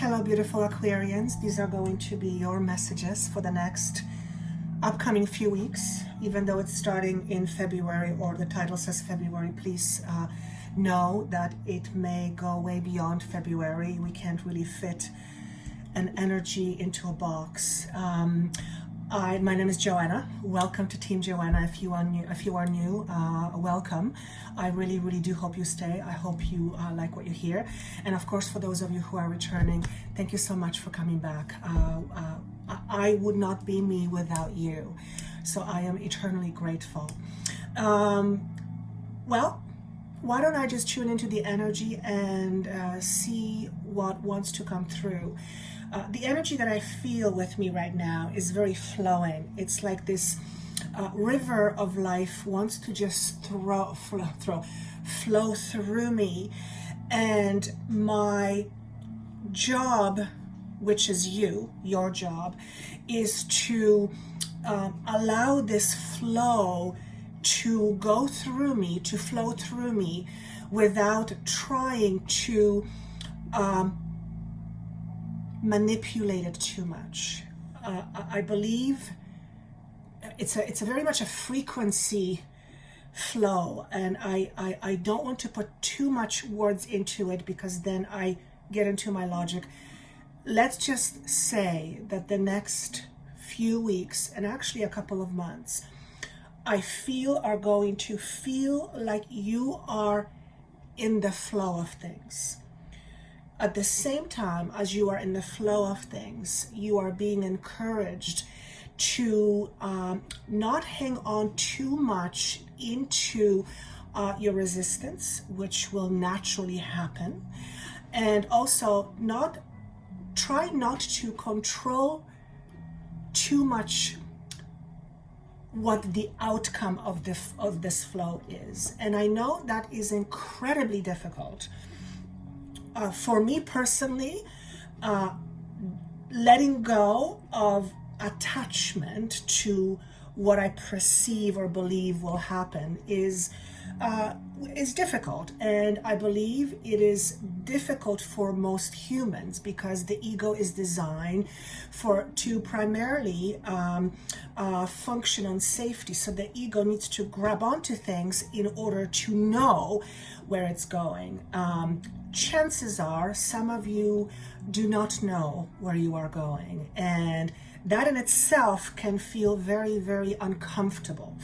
Hello, beautiful Aquarians. These are going to be your messages for the next upcoming few weeks. Even though it's starting in February, or the title says February, please know that it may go way beyond February. We can't really fit an energy into a box. My name is Joanna. Welcome to Team Joanna. If you are new, welcome. I really do hope you stay. I hope you like what you hear. And of course, for those of you who are returning, thank you so much for coming back. I would not be me without you. So I am eternally grateful. Well, why don't I just tune into the energy and see what wants to come through. The energy that I feel with me right now is very flowing. It's like this river of life wants to just flow through me. And my job, which is your job, is to allow this flow to go through me, to flow through me without trying to manipulate it too much. I believe it's a very much a frequency flow, and I don't want to put too much words into it because then I get into my logic. Let's just say that the next few weeks, and actually a couple of months, I feel are going to feel like you are in the flow of things. At the same time as you are in the flow of things, you are being encouraged to not hang on too much into your resistance, which will naturally happen, and also try not to control too much what the outcome of this flow is. And I know that is incredibly difficult. For me personally, letting go of attachment to what I perceive or believe will happen is difficult, and I believe it is difficult for most humans because the ego is designed to primarily function on safety. So the ego needs to grab onto things in order to know where it's going. Chances are some of you do not know where you are going, and that in itself can feel very uncomfortable.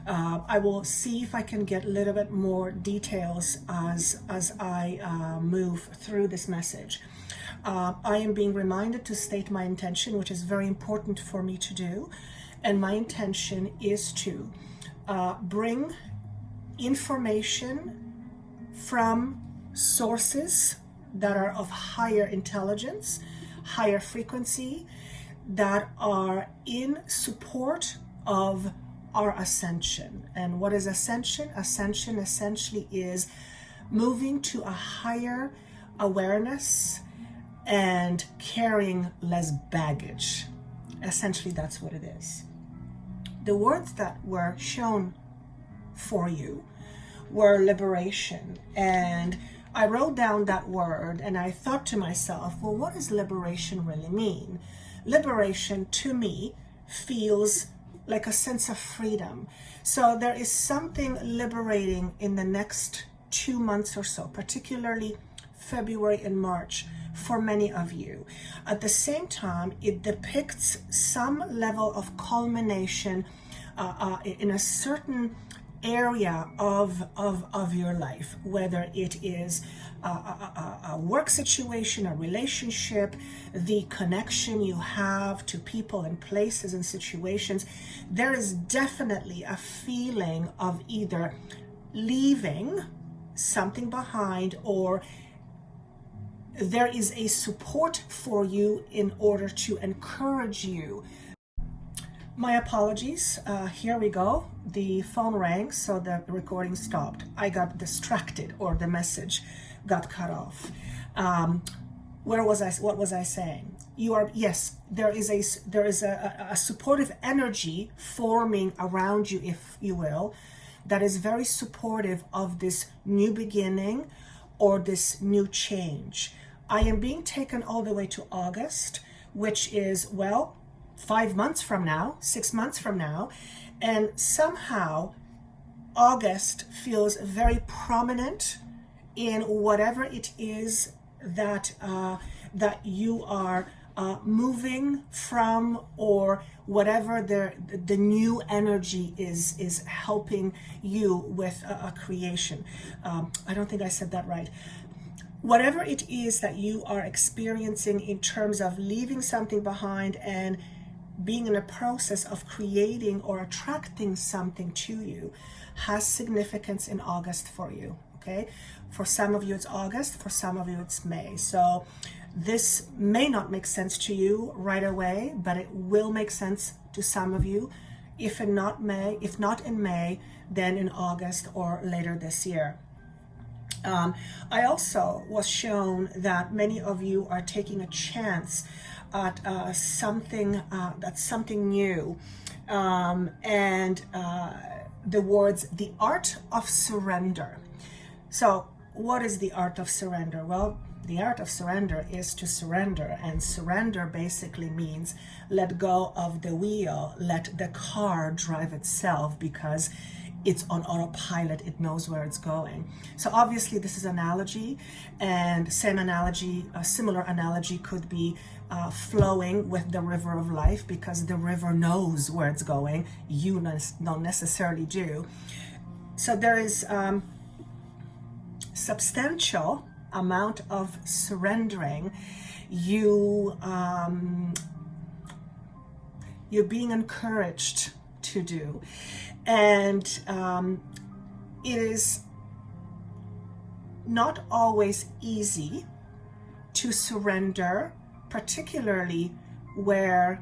I will see if I can get a little bit more details as I move through this message. I am being reminded to state my intention, which is very important for me to do, and my intention is to bring information from sources that are of higher intelligence, higher frequency, that are in support of our ascension. And what is ascension? Ascension essentially is moving to a higher awareness and carrying less baggage. Essentially, that's what it is. The words that were shown for you were liberation, and I wrote down that word and I thought to myself, well, what does liberation really mean? Liberation to me feels like a sense of freedom. So there is something liberating in the next 2 months or so, particularly February and March for many of you. At the same time, it depicts some level of culmination in a certain area of your life, whether it is a work situation, a relationship, the connection you have to people and places and situations. There is definitely a feeling of either leaving something behind, or there is a support for you in order to encourage you. My apologies. Here we go. The phone rang, so the recording stopped. I got distracted, or the message got cut off. What was I saying? Yes, there is a supportive energy forming around you, if you will, that is very supportive of this new beginning or this new change. I am being taken all the way to August, which is, well, 5 months from now, 6 months from now, and somehow August feels very prominent in whatever it is that that you are moving from, or whatever the new energy is helping you with a creation. I don't think I said that right. Whatever it is that you are experiencing in terms of leaving something behind and being in a process of creating or attracting something to you has significance in August for you, okay? For some of you it's August, for some of you it's May. So this may not make sense to you right away, but it will make sense to some of you. If not in May, then in August or later this year. I also was shown that many of you are taking a chance at something that's something new, and the words the art of surrender. So what is the art of surrender? Well, the art of surrender is to surrender, and surrender basically means let go of the wheel, let the car drive itself, because it's on autopilot, it knows where it's going. So obviously this is analogy, and same analogy, a similar analogy could be flowing with the river of life, because the river knows where it's going, you don't necessarily do. So there is substantial amount of surrendering you're being encouraged to do. And it is not always easy to surrender, particularly where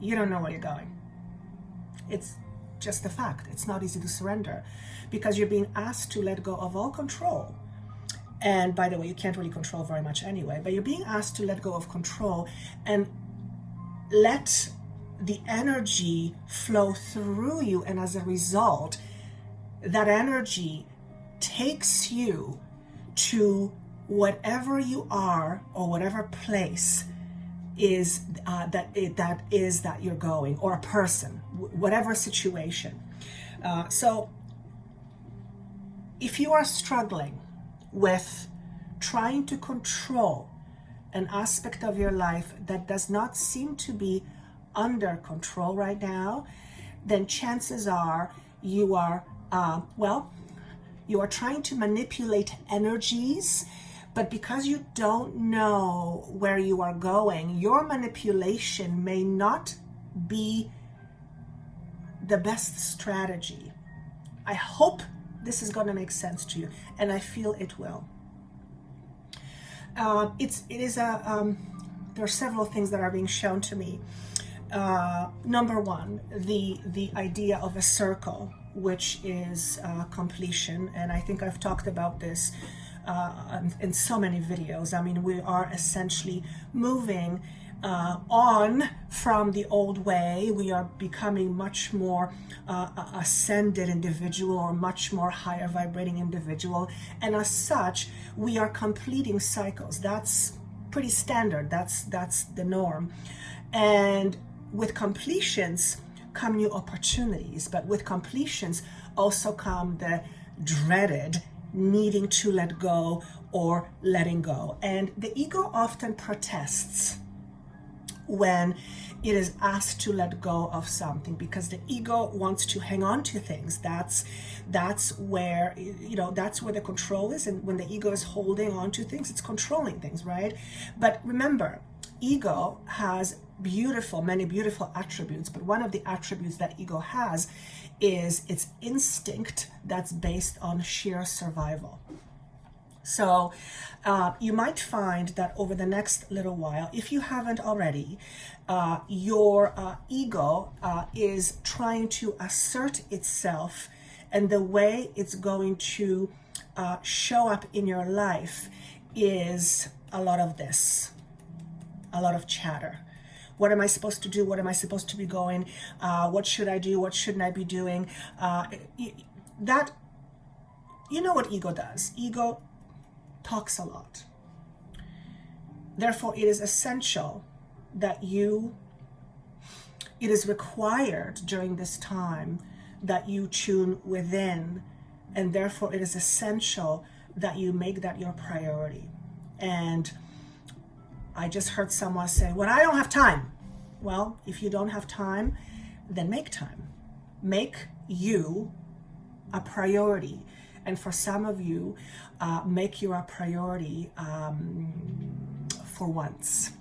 you don't know where you're going. It's just a fact. It's not easy to surrender because you're being asked to let go of all control. And by the way, you can't really control very much anyway, but you're being asked to let go of control and let the energy flow through you, and as a result, that energy takes you to whatever you are or whatever place is that you're going, or a person, whatever situation. So if you are struggling with trying to control an aspect of your life that does not seem to be under control right now, then chances are you are you are trying to manipulate energies, but because you don't know where you are going, your manipulation may not be the best strategy. I hope this is going to make sense to you, and I feel it will. There are several things that are being shown to me. Number one, the idea of a circle, which is completion, and I think I've talked about this in so many videos. I mean, we are essentially moving on from the old way. We are becoming much more ascended individual, or much more higher vibrating individual, and as such we are completing cycles. That's pretty standard. That's the norm. And with completions come new opportunities, but with completions also come the dreaded needing to let go or letting go. And the ego often protests when it is asked to let go of something, because the ego wants to hang on to things. That's where, that's where the control is. And when the ego is holding on to things, it's controlling things, right? But remember, ego has many beautiful attributes, but one of the attributes that ego has is its instinct that's based on sheer survival. So you might find that over the next little while, if you haven't already, your ego is trying to assert itself, and the way it's going to show up in your life is a lot of this, a lot of chatter. What am I supposed to do? What am I supposed to be going? What should I do? What shouldn't I be doing? That, you know what ego does? Ego talks a lot. Therefore, it is essential that it is required during this time that you tune within, and therefore it is essential that you make that your priority. And I just heard someone say, well, I don't have time. Well, if you don't have time, then make time. Make you a priority. And for some of you, make you a priority for once.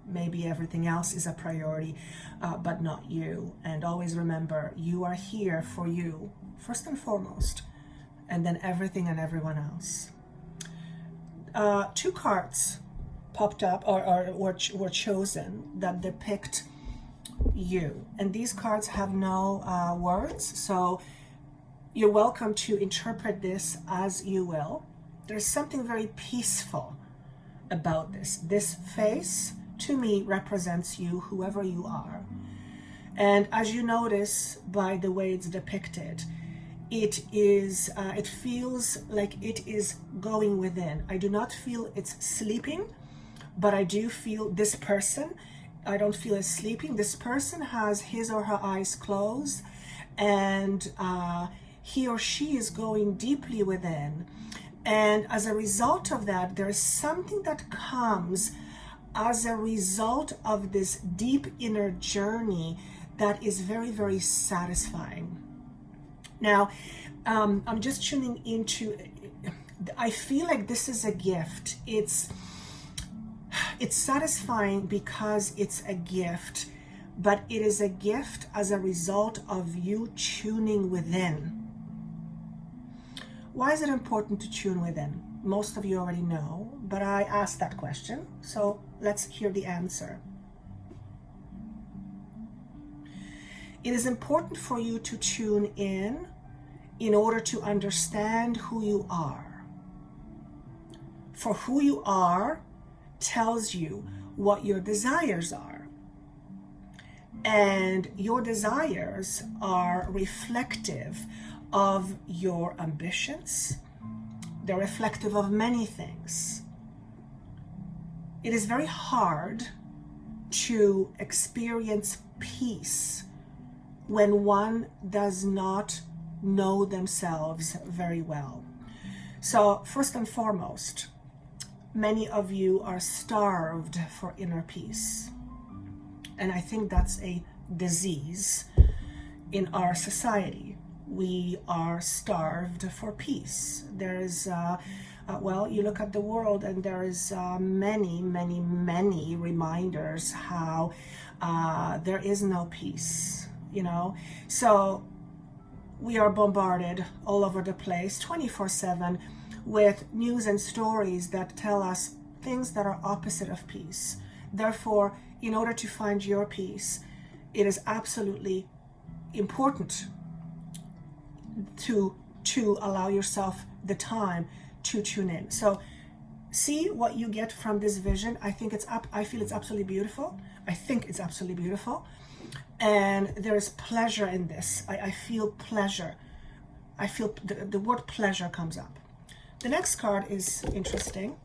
Maybe everything else is a priority, but not you. And always remember, you are here for you, first and foremost, and then everything and everyone else. 2 cards popped up or were chosen that depict you. And these cards have no words, so you're welcome to interpret this as you will. There's something very peaceful about this. This face, to me, represents you, whoever you are. And as you notice by the way it's depicted, it feels like it is going within. I do not feel it's sleeping, but I do feel this person, I don't feel it's sleeping. This person has his or her eyes closed, and he or she is going deeply within. And as a result of that, there's something that comes as a result of this deep inner journey that is very, very satisfying. Now, I'm just tuning into, I feel like this is a gift. It's satisfying because it's a gift, but it is a gift as a result of you tuning within. Why is it important to tune within? Most of you already know, but I asked that question, so let's hear the answer. It is important for you to tune in order to understand who you are. For who you are tells you what your desires are. And your desires are reflective of your ambitions. They're reflective of many things. It is very hard to experience peace when one does not know themselves very well. So first and foremost, many of you are starved for inner peace. And I think that's a disease in our society. We are starved for peace. There is, you look at the world and there is many reminders how there is no peace, So we are bombarded all over the place 24/7 with news and stories that tell us things that are opposite of peace. Therefore, in order to find your peace, it is absolutely important to allow yourself the time to tune in. So see what you get from this vision. I feel it's absolutely beautiful. I think it's absolutely beautiful. And there is pleasure in this. I feel pleasure. I feel the word pleasure comes up. The next card is interesting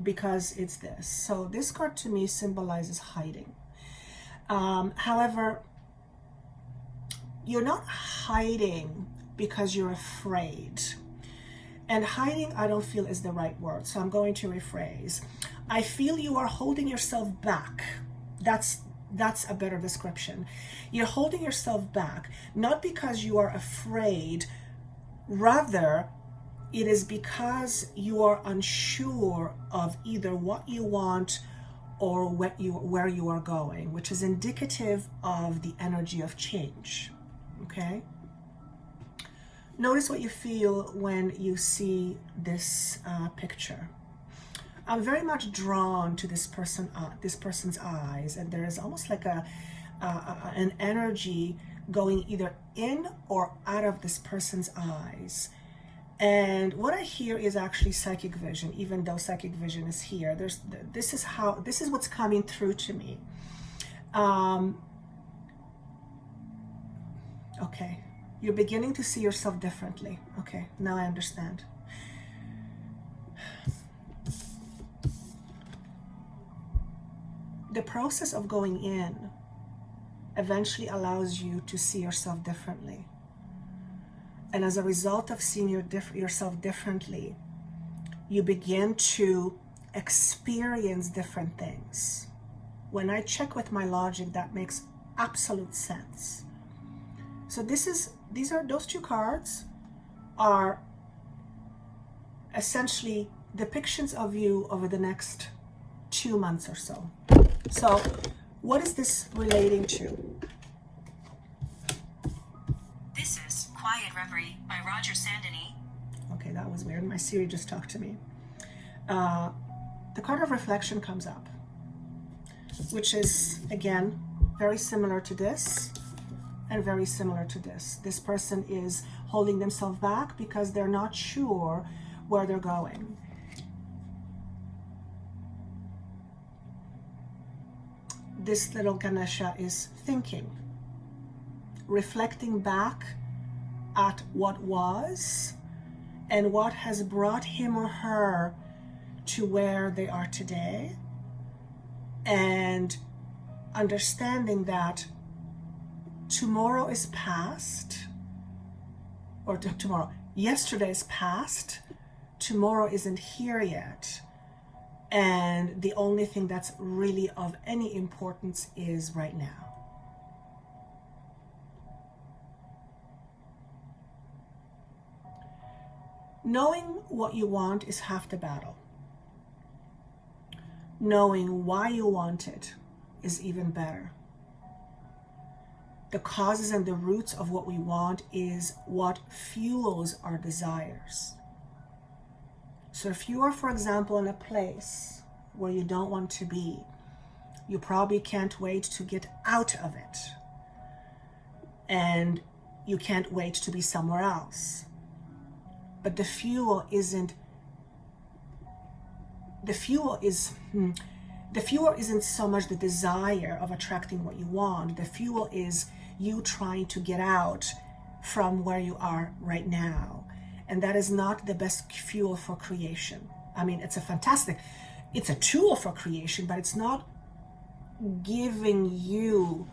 because it's this. So this card to me symbolizes hiding. However, you're not hiding because you're afraid. And hiding, I don't feel is the right word, so I'm going to rephrase. I feel you are holding yourself back. That's a better description. You're holding yourself back, not because you are afraid, rather it is because you are unsure of either what you want or where you are going, which is indicative of the energy of change. Okay? Notice what you feel when you see this picture. I'm very much drawn to this person's eyes, and there is almost like an energy going either in or out of this person's eyes. And what I hear is actually psychic vision, even though psychic vision is here. This is what's coming through to me. Okay, you're beginning to see yourself differently. Okay, now I understand. the process of going in eventually allows you to see yourself differently. And as a result of seeing yourself differently, you begin to experience different things. When I check with my logic, that makes absolute sense. So those two cards are essentially depictions of you over the next 2 months or so. So what is this relating to? This is Quiet Reverie by Roger Sandini. Okay, that was weird. My Siri just talked to me. The card of reflection comes up, which is, again, very similar to this and very similar to this. This person is holding themselves back because they're not sure where they're going. This little Ganesha is thinking, reflecting back at what was and what has brought him or her to where they are today, and understanding that tomorrow is past, or yesterday is past, tomorrow isn't here yet, and the only thing that's really of any importance is right now. Knowing what you want is half the battle. Knowing why you want it is even better. The causes and the roots of what we want is what fuels our desires. So if you are, for example, in a place where you don't want to be, you probably can't wait to get out of it. And you can't wait to be somewhere else. But the fuel isn't so much the desire of attracting what you want. The fuel is you trying to get out from where you are right now. And that is not the best fuel for creation. I mean, it's a tool for creation, but it's not giving you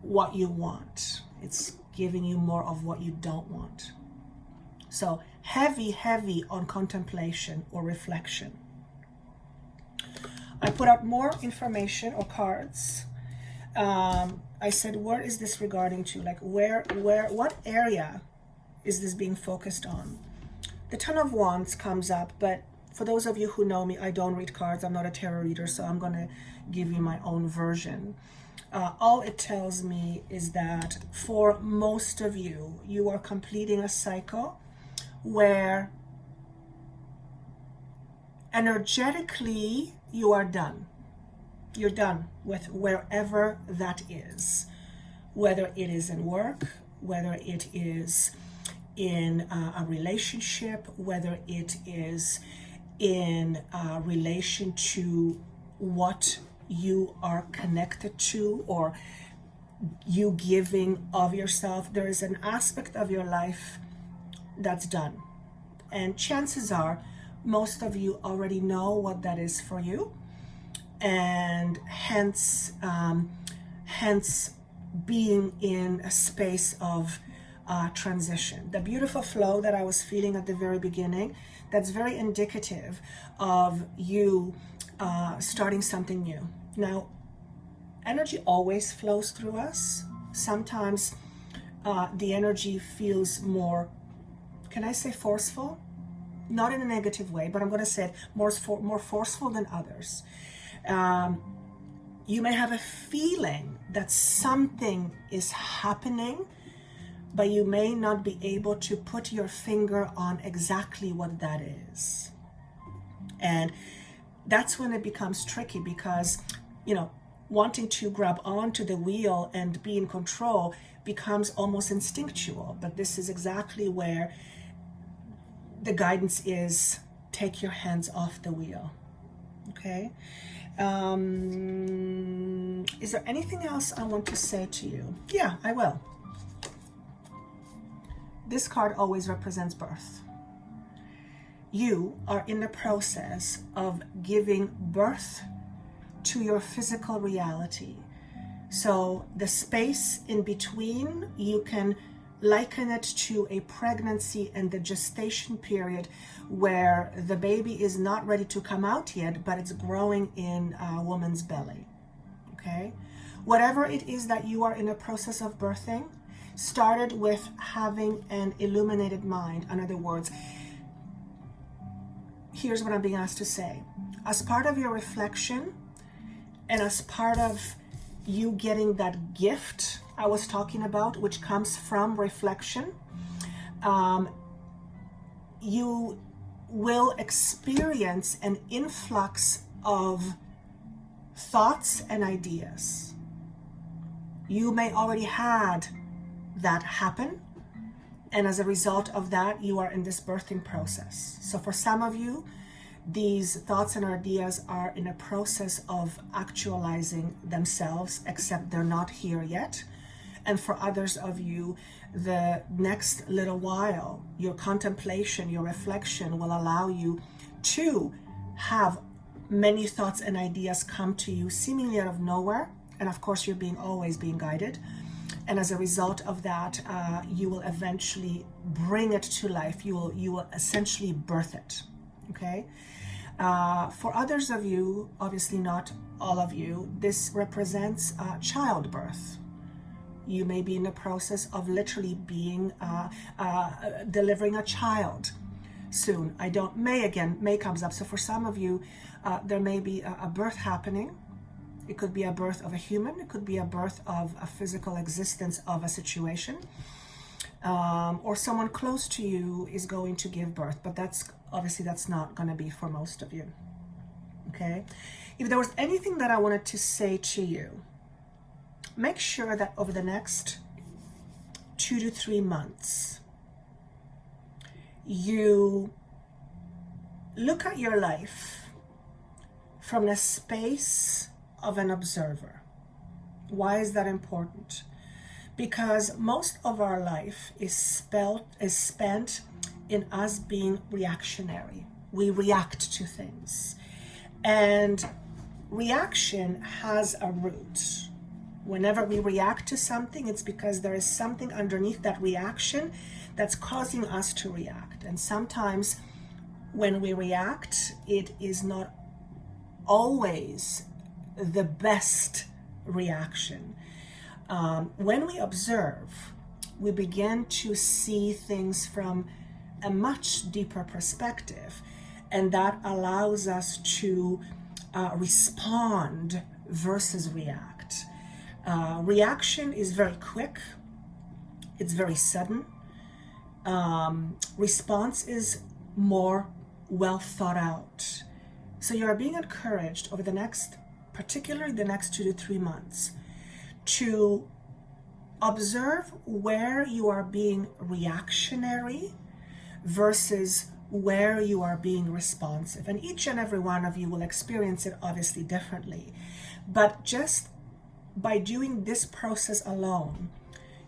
what you want. It's giving you more of what you don't want. So heavy on contemplation or reflection. I put out more information or cards. I said, where is this regarding to? Like what area is this being focused on? The Ten of Wands comes up, but for those of you who know me, I don't read cards. I'm not a tarot reader, so I'm going to give you my own version. All it tells me is that for most of you, you are completing a cycle where energetically you are done. You're done with wherever that is, whether it is in work, whether it is in a relationship, whether it is in relation to what you are connected to or you giving of yourself. There is an aspect of your life that's done. And chances are most of you already know what that is for you. And hence being in a space of transition. The beautiful flow that I was feeling at the very beginning, that's very indicative of you starting something new. Now, energy always flows through us. Sometimes the energy feels more, can I say forceful? Not in a negative way, but I'm going to say it more forceful than others. You may have a feeling that something is happening, but you may not be able to put your finger on exactly what that is. And that's when it becomes tricky because, wanting to grab onto the wheel and be in control becomes almost instinctual. But this is exactly where the guidance is, take your hands off the wheel. Okay? Is there anything else I want to say to you? Yeah, I will. This card always represents birth. You are in the process of giving birth to your physical reality. So the space in between, you can liken it to a pregnancy and the gestation period where the baby is not ready to come out yet, but it's growing in a woman's belly. Okay? Whatever it is that you are in a process of birthing, started with having an illuminated mind. In other words, here's what I'm being asked to say. As part of your reflection and as part of you getting that gift I was talking about, which comes from reflection, you will experience an influx of thoughts and ideas. You may already had that happen, and as a result of that, you are in this birthing process. So for some of you, these thoughts and ideas are in a process of actualizing themselves, except they're not here yet. And for others of you, the next little while, your contemplation, your reflection will allow you to have many thoughts and ideas come to you seemingly out of nowhere. And of course, you're always being guided. And as a result of that, you will eventually bring it to life. You will essentially birth it. Okay? For others of you, obviously not all of you, this represents childbirth. You may be in the process of literally being delivering a child soon. May comes up. So for some of you, there may be a birth happening. It could be a birth of a human. It could be a birth of a physical existence of a situation. Or someone close to you is going to give birth. But that's not going to be for most of you. Okay? If there was anything that I wanted to say to you, make sure that over the next 2 to 3 months, you look at your life from the space of an observer. Why is that important? Because most of our life is spent in us being reactionary. We react to things. And reaction has a root. Whenever we react to something, it's because there is something underneath that reaction that's causing us to react. And sometimes when we react, it is not always the best reaction. When we observe, we begin to see things from a much deeper perspective, and that allows us to respond versus react. Reaction is very quick, it's very sudden. Response is more well thought out. So you are being encouraged over particularly the next 2 to 3 months, to observe where you are being reactionary versus where you are being responsive. And each and every one of you will experience it obviously differently. But just by doing this process alone,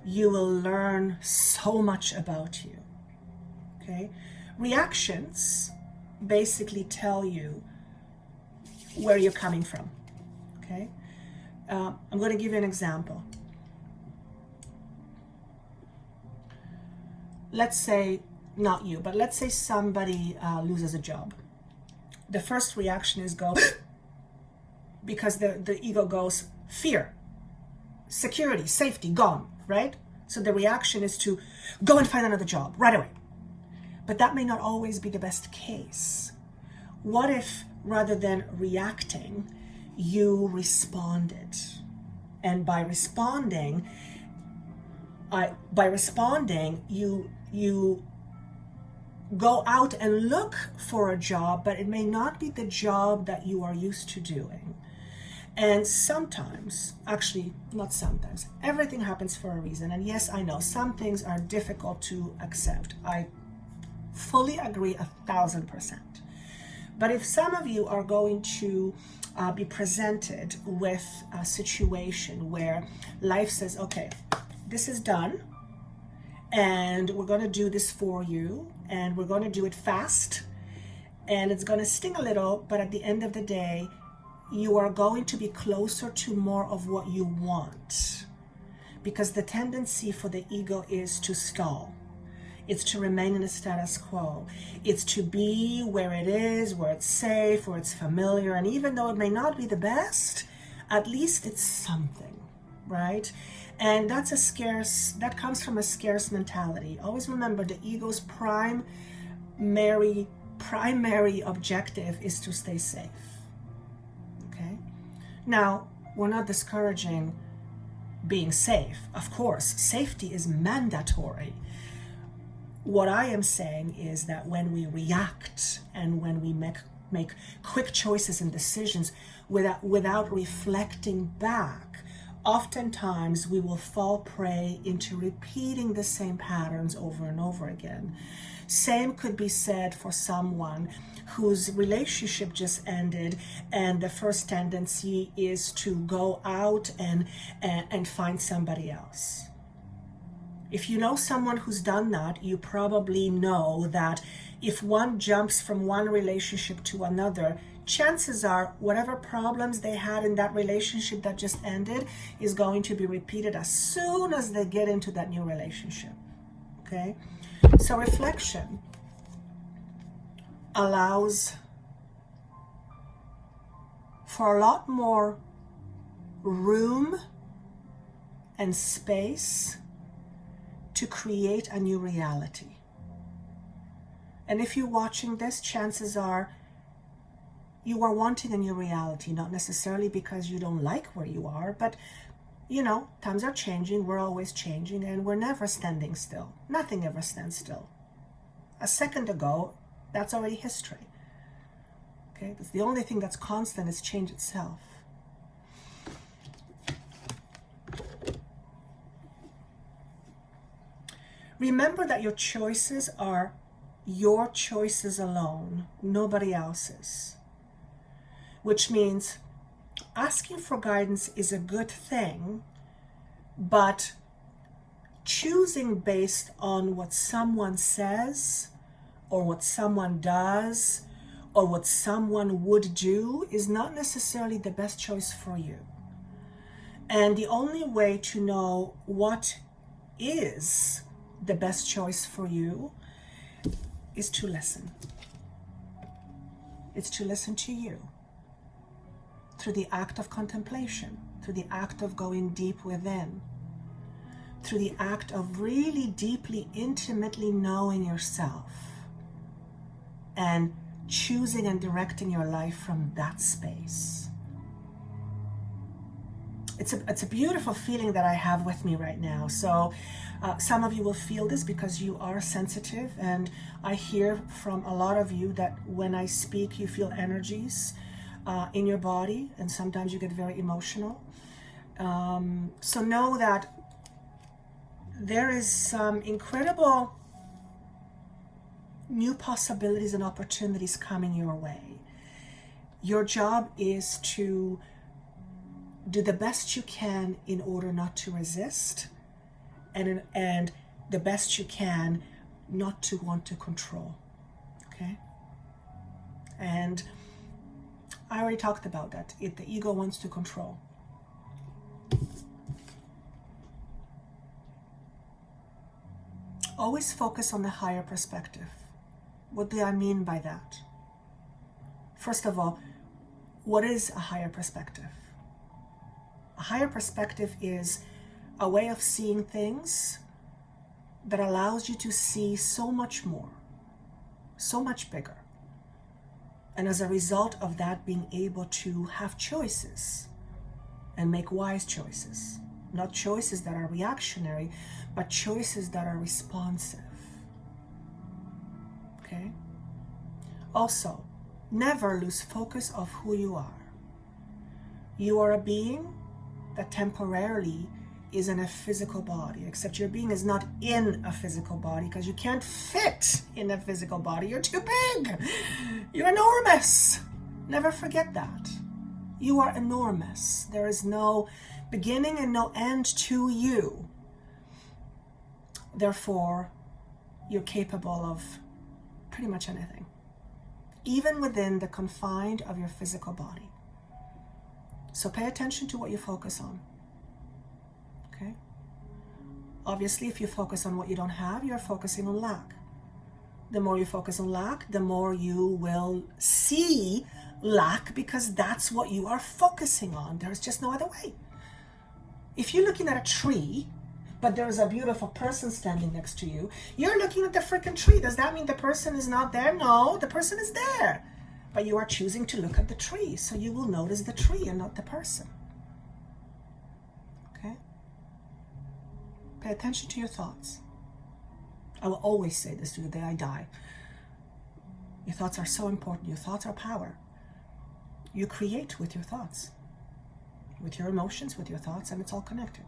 you will learn so much about you. Okay? Reactions basically tell you where you're coming from. Okay? I'm going to give you an example. Let's say, not you, but let's say somebody loses a job. The first reaction is go, because the ego goes, fear, security, safety, gone, right? So the reaction is to go and find another job right away. But that may not always be the best case. What if, rather than reacting, you responded? And by responding, you go out and look for a job, but it may not be the job that you are used to doing. And sometimes, actually not sometimes, everything happens for a reason. And yes, I know some things are difficult to accept. I fully agree 1,000%. But if some of you are going to be presented with a situation where life says, okay, this is done, and we're going to do this for you, and we're going to do it fast, and it's going to sting a little, but at the end of the day, you are going to be closer to more of what you want, because the tendency for the ego is to stall. It's to remain in a status quo. It's to be where it is, where it's safe, where it's familiar. And even though it may not be the best, at least it's something, right? And that comes from a scarce mentality. Always remember, the ego's primary objective is to stay safe. Okay? Now, we're not discouraging being safe. Of course, safety is mandatory. What I am saying is that when we react and when we make quick choices and decisions without reflecting back, oftentimes we will fall prey into repeating the same patterns over and over again. Same could be said for someone whose relationship just ended, and the first tendency is to go out and find somebody else. If you know someone who's done that, you probably know that if one jumps from one relationship to another, chances are whatever problems they had in that relationship that just ended is going to be repeated as soon as they get into that new relationship. Okay? So reflection allows for a lot more room and space to create a new reality. And if you're watching this, chances are you are wanting a new reality, not necessarily because you don't like where you are, but times are changing, we're always changing, and we're never standing still. Nothing ever stands still. A second ago, that's already history. Okay, that's the only thing that's constant is change itself. Remember that your choices are your choices alone, nobody else's. Which means asking for guidance is a good thing, but choosing based on what someone says or what someone does or what someone would do is not necessarily the best choice for you. And the only way to know what is the best choice for you is to listen. It's to listen to you through the act of contemplation, through the act of going deep within, through the act of really deeply, intimately knowing yourself and choosing and directing your life from that space. It's a beautiful feeling that I have with me right now. So some of you will feel this because you are sensitive, and I hear from a lot of you that when I speak, you feel energies in your body, and sometimes you get very emotional. So know that there is some incredible new possibilities and opportunities coming your way. Your job is to do the best you can in order not to resist, and the best you can not to want to control. Okay? And I already talked about that. The ego wants to control. Always focus on the higher perspective. What do I mean by that? First of all, what is a higher perspective? A higher perspective is a way of seeing things that allows you to see so much more, so much bigger. And as a result of that, being able to have choices and make wise choices. Not choices that are reactionary, but choices that are responsive. Okay? Also, never lose focus of who you are. You are a being that temporarily is in a physical body, except your being is not in a physical body because you can't fit in a physical body. You're too big. You're enormous. Never forget that. You are enormous. There is no beginning and no end to you. Therefore, you're capable of pretty much anything, even within the confines of your physical body. So pay attention to what you focus on. Okay? Obviously, if you focus on what you don't have, you're focusing on lack. The more you focus on lack, the more you will see lack, because that's what you are focusing on. There's just no other way. If you're looking at a tree, but there is a beautiful person standing next to you, you're looking at the freaking tree. Does that mean the person is not there? No, the person is there. But you are choosing to look at the tree, so you will notice the tree and not the person. Okay? Pay attention to your thoughts. I will always say this to you the day I die. Your thoughts are so important. Your thoughts are power. You create with your thoughts, with your emotions, with your thoughts, and it's all connected.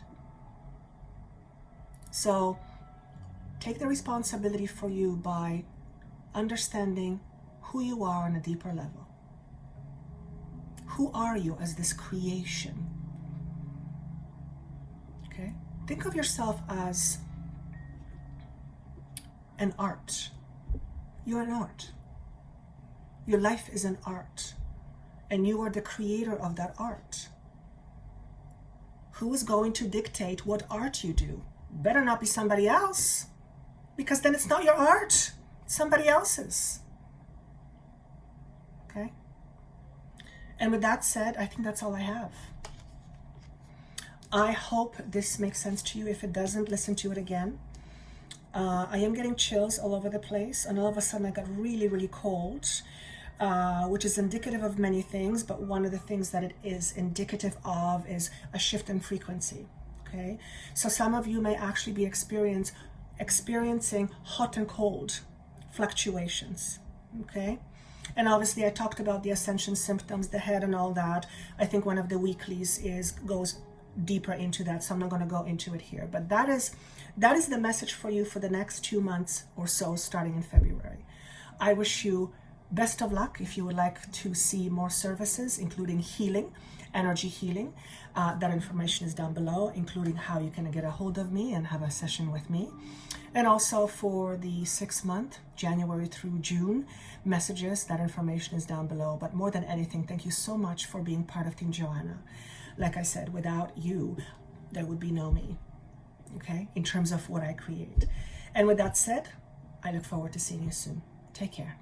So take the responsibility for you by understanding who you are on a deeper level. Who are you as this creation? Okay? Think of yourself as an art. You're an art. Your life is an art, and you are the creator of that art. Who is going to dictate what art you do? Better not be somebody else, because then it's not your art, it's somebody else's. Okay? And with that said, I think that's all I have. I hope this makes sense to you. If it doesn't, listen to it again. I am getting chills all over the place, and all of a sudden I got really, really cold, which is indicative of many things, but one of the things that it is indicative of is a shift in frequency. Okay? So some of you may actually be experiencing hot and cold fluctuations. Okay? And obviously I talked about the Ascension symptoms, the head and all that. I think one of the weeklies goes deeper into that, so I'm not going to go into it here. But that is the message for you for the next 2 months or so, starting in February. I wish you best of luck. If you would like to see more services, including healing, energy healing, that information is down below, including how you can get a hold of me and have a session with me. And also for the 6-month, January through June messages, that information is down below. But more than anything, thank you so much for being part of Team Joanna. Like I said, without you, there would be no me, okay, in terms of what I create. And with that said, I look forward to seeing you soon. Take care.